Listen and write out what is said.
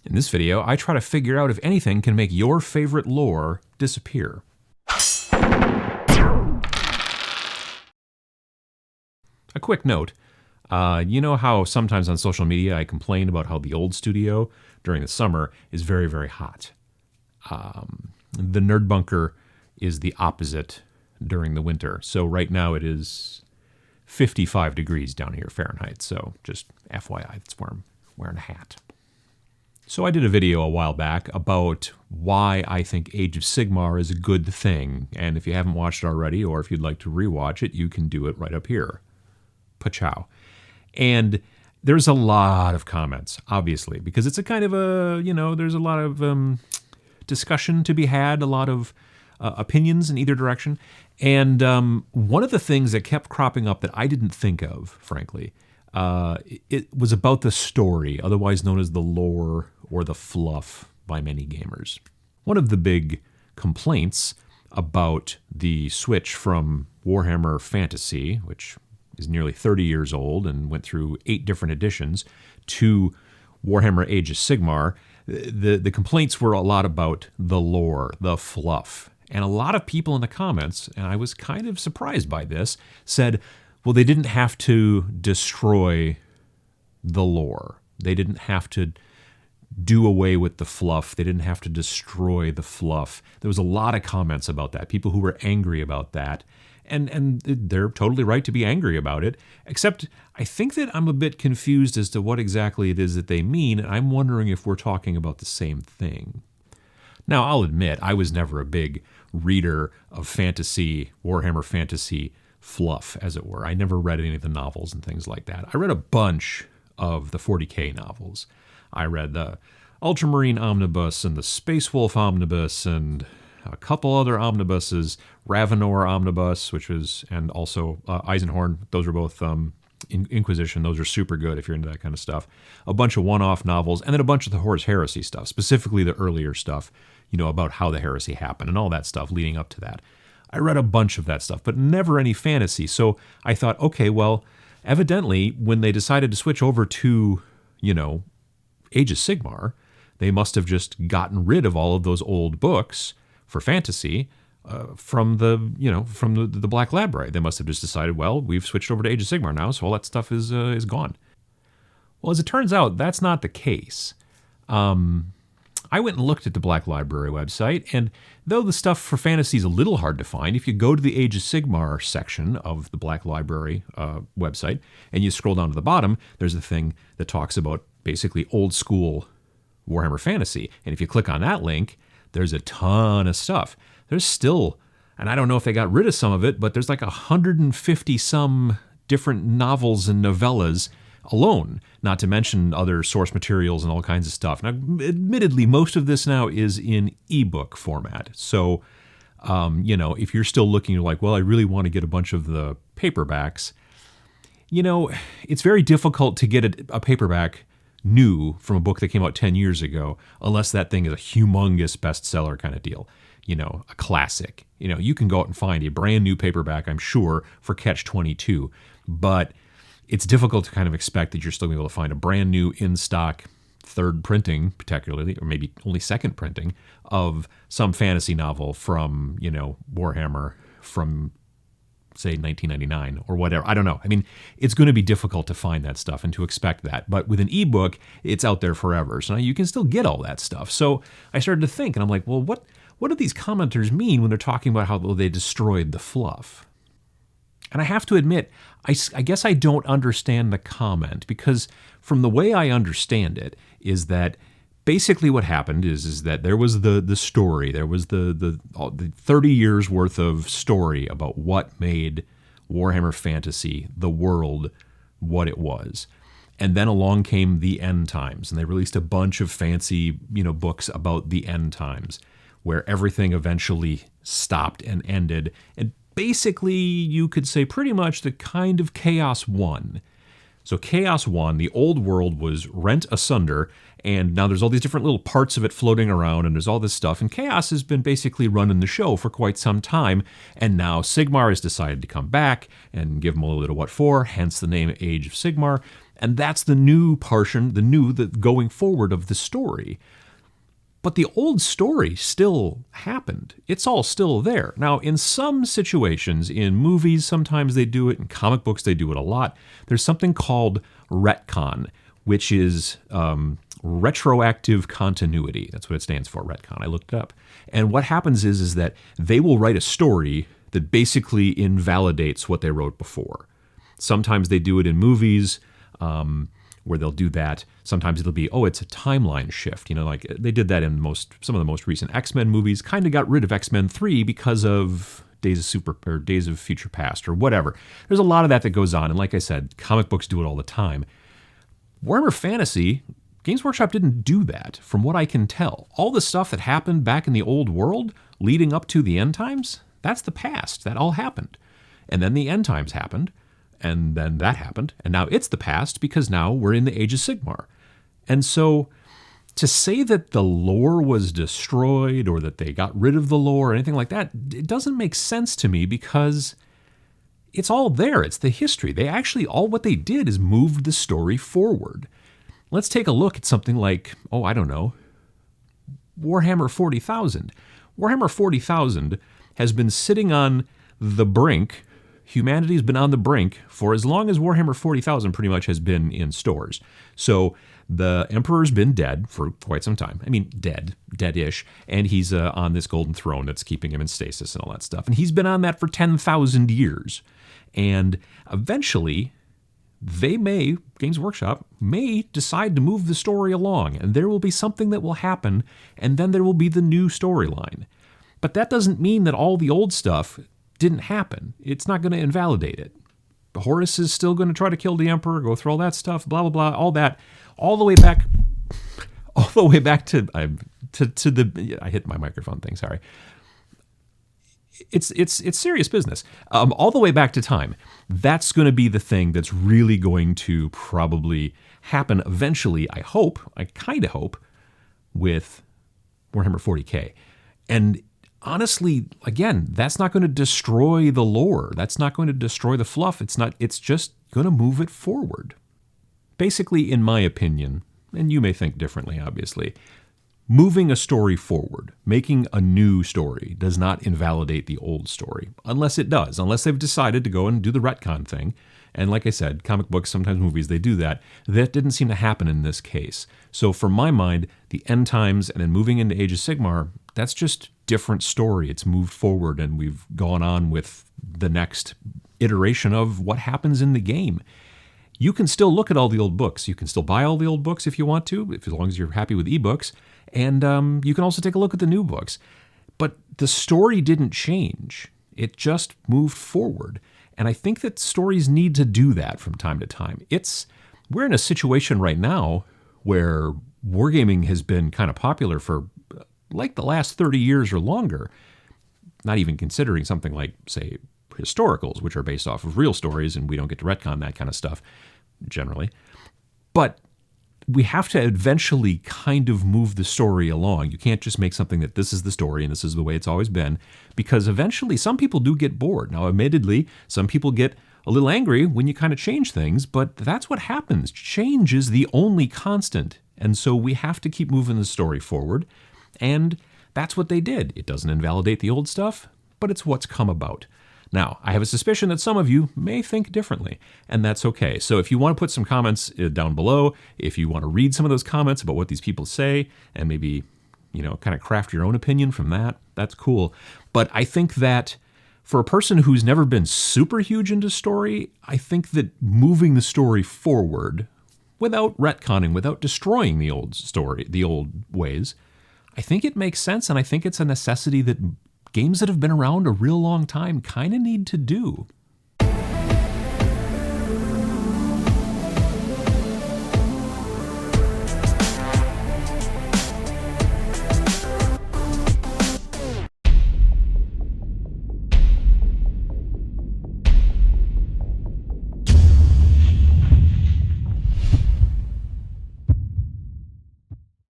In this video, I try to figure out if anything can make your favorite lore disappear. A quick note, you know how sometimes on social media I complain about how the old studio during the summer is very, very hot. The Nerd Bunker is the opposite during the winter. So right now it is 55 degrees down here Fahrenheit. So just FYI, that's where I'm wearing a hat. So I did a video a while back about why I think Age of Sigmar is a good thing. And if you haven't watched it already, or if you'd like to rewatch it, you can do it right up here. Pachow. And there's a lot of comments, obviously, because it's a kind of a, there's a lot of discussion to be had, a lot of opinions in either direction. And one of the things that kept cropping up that I didn't think of, frankly, it was about the story, otherwise known as the lore or the fluff by many gamers. One of the big complaints about the switch from Warhammer Fantasy, which is nearly 30 years old and went through 8 different editions, to Warhammer Age of Sigmar, the complaints were a lot about the lore, the fluff. And a lot of people in the comments, and I was kind of surprised by this, said, well, they didn't have to destroy the lore. They didn't have to do away with the fluff. They didn't have to destroy the fluff. There was a lot of comments about that, people who were angry about that. And they're totally right to be angry about it, except I think that I'm a bit confused as to what exactly it is that they mean, and I'm wondering if we're talking about the same thing. Now, I'll admit, I was never a big reader of fantasy, Warhammer Fantasy fluff, as it were. I never read any of the novels and things like that. I read a bunch of the 40K novels. I read the Ultramarine Omnibus and the Space Wolf Omnibus and a couple other omnibuses, Ravenor Omnibus, which was, and also Eisenhorn. Those are both Inquisition. Those are super good if you're into that kind of stuff. A bunch of one-off novels, and then a bunch of the Horus Heresy stuff, specifically the earlier stuff, about how the heresy happened and all that stuff leading up to that. I read a bunch of that stuff, but never any fantasy. So I thought, okay, well, evidently when they decided to switch over to, Age of Sigmar, they must have just gotten rid of all of those old books for fantasy from the Black Library. They must have just decided, well, we've switched over to Age of Sigmar now, so all that stuff is gone. Well, as it turns out, that's not the case. I went and looked at the Black Library website, and though the stuff for fantasy is a little hard to find, if you go to the Age of Sigmar section of the Black Library website, and you scroll down to the bottom, there's a thing that talks about basically old school Warhammer Fantasy. And if you click on that link, there's a ton of stuff. There's still, and I don't know if they got rid of some of it, but there's like 150 some different novels and novellas alone, not to mention other source materials and all kinds of stuff. Now, admittedly, most of this now is in ebook format. So, if you're still looking, you're like, well, I really want to get a bunch of the paperbacks. It's very difficult to get a paperback new from a book that came out 10 years ago, unless that thing is a humongous bestseller kind of deal, a classic. You can go out and find a brand new paperback, I'm sure, for Catch 22, but it's difficult to kind of expect that you're still going to be able to find a brand new in-stock third printing, particularly, or maybe only second printing, of some fantasy novel from, Warhammer from, say, 1999 or whatever. I don't know. I mean, it's going to be difficult to find that stuff and to expect that. But with an ebook, it's out there forever. So now you can still get all that stuff. So I started to think, and I'm like, well, what do these commenters mean when they're talking about how they destroyed the fluff? And I have to admit, I guess I don't understand the comment, because from the way I understand it is that basically what happened is that there was the story, there was the 30 years worth of story about what made Warhammer Fantasy, the world, what it was. And then along came the end times, and they released a bunch of fancy, books about the end times, where everything eventually stopped and ended. And basically, you could say pretty much the kind of chaos won. So chaos won, the old world was rent asunder, And now there's all these different little parts of it floating around, and there's all this stuff. And Chaos has been basically running the show for quite some time. And now Sigmar has decided to come back and give them a little bit of what for, hence the name Age of Sigmar. And that's the new portion, the going forward of the story. But the old story still happened. It's all still there. Now, in some situations, in movies, sometimes they do it. In comic books, they do it a lot. There's something called Retcon, which is retroactive continuity. That's what it stands for, Retcon. I looked it up. And what happens is that they will write a story that basically invalidates what they wrote before. Sometimes they do it in movies, where they'll do that. Sometimes it'll be, it's a timeline shift. Like they did that in some of the most recent X-Men movies, kind of got rid of X-Men 3 because of Days of Future Past or whatever. There's a lot of that goes on. And like I said, comic books do it all the time. Warhammer Fantasy, Games Workshop didn't do that, from what I can tell. All the stuff that happened back in the old world leading up to the end times, that's the past. That all happened. And then the end times happened. And then that happened, and now it's the past because now we're in the Age of Sigmar. And so to say that the lore was destroyed or that they got rid of the lore or anything like that, it doesn't make sense to me because it's all there. It's the history. They actually, all what they did is moved the story forward. Let's take a look at something like, Warhammer 40,000. Warhammer 40,000 has been sitting on the brink. Humanity's been on the brink for as long as Warhammer 40,000 pretty much has been in stores. So the Emperor's been dead for quite some time. I mean, dead-ish. And he's on this golden throne that's keeping him in stasis and all that stuff. And he's been on that for 10,000 years. And eventually, Games Workshop may decide to move the story along. And there will be something that will happen. And then there will be the new storyline. But that doesn't mean that all the old stuff didn't happen. It's not going to invalidate it. Horus is still going to try to kill the Emperor, go through all that stuff, blah, blah, blah, all that, all the way back to the, I hit my microphone thing, sorry. It's serious business. All the way back to time. That's going to be the thing that's really going to probably happen eventually, I kind of hope, with Warhammer 40K. And honestly, again, that's not going to destroy the lore. That's not going to destroy the fluff. It's just going to move it forward. Basically, in my opinion, and you may think differently, obviously, moving a story forward, making a new story, does not invalidate the old story. Unless it does. Unless they've decided to go and do the retcon thing. And like I said, comic books, sometimes movies, they do that. That didn't seem to happen in this case. So from my mind, the end times and then moving into Age of Sigmar, that's just different story. It's moved forward and we've gone on with the next iteration of what happens in the game. You can still look at all the old books. You can still buy all the old books if you want to, as long as you're happy with ebooks. And you can also take a look at the new books. But the story didn't change. It just moved forward. And I think that stories need to do that from time to time. We're in a situation right now where wargaming has been kind of popular for like the last 30 years or longer, not even considering something like, say, historicals, which are based off of real stories, and we don't get to retcon that kind of stuff, generally. But we have to eventually kind of move the story along. You can't just make something that this is the story and this is the way it's always been, because eventually some people do get bored. Now, admittedly, some people get a little angry when you kind of change things, but that's what happens. Change is the only constant, and so we have to keep moving the story forward. And that's what they did. It doesn't invalidate the old stuff, but it's what's come about. Now, I have a suspicion that some of you may think differently, and that's okay. So if you want to put some comments down below, if you want to read some of those comments about what these people say, and maybe, kind of craft your own opinion from that, that's cool. But I think that for a person who's never been super huge into story, I think that moving the story forward without retconning, without destroying the old story, the old ways, I think it makes sense, and I think it's a necessity that games that have been around a real long time kind of need to do.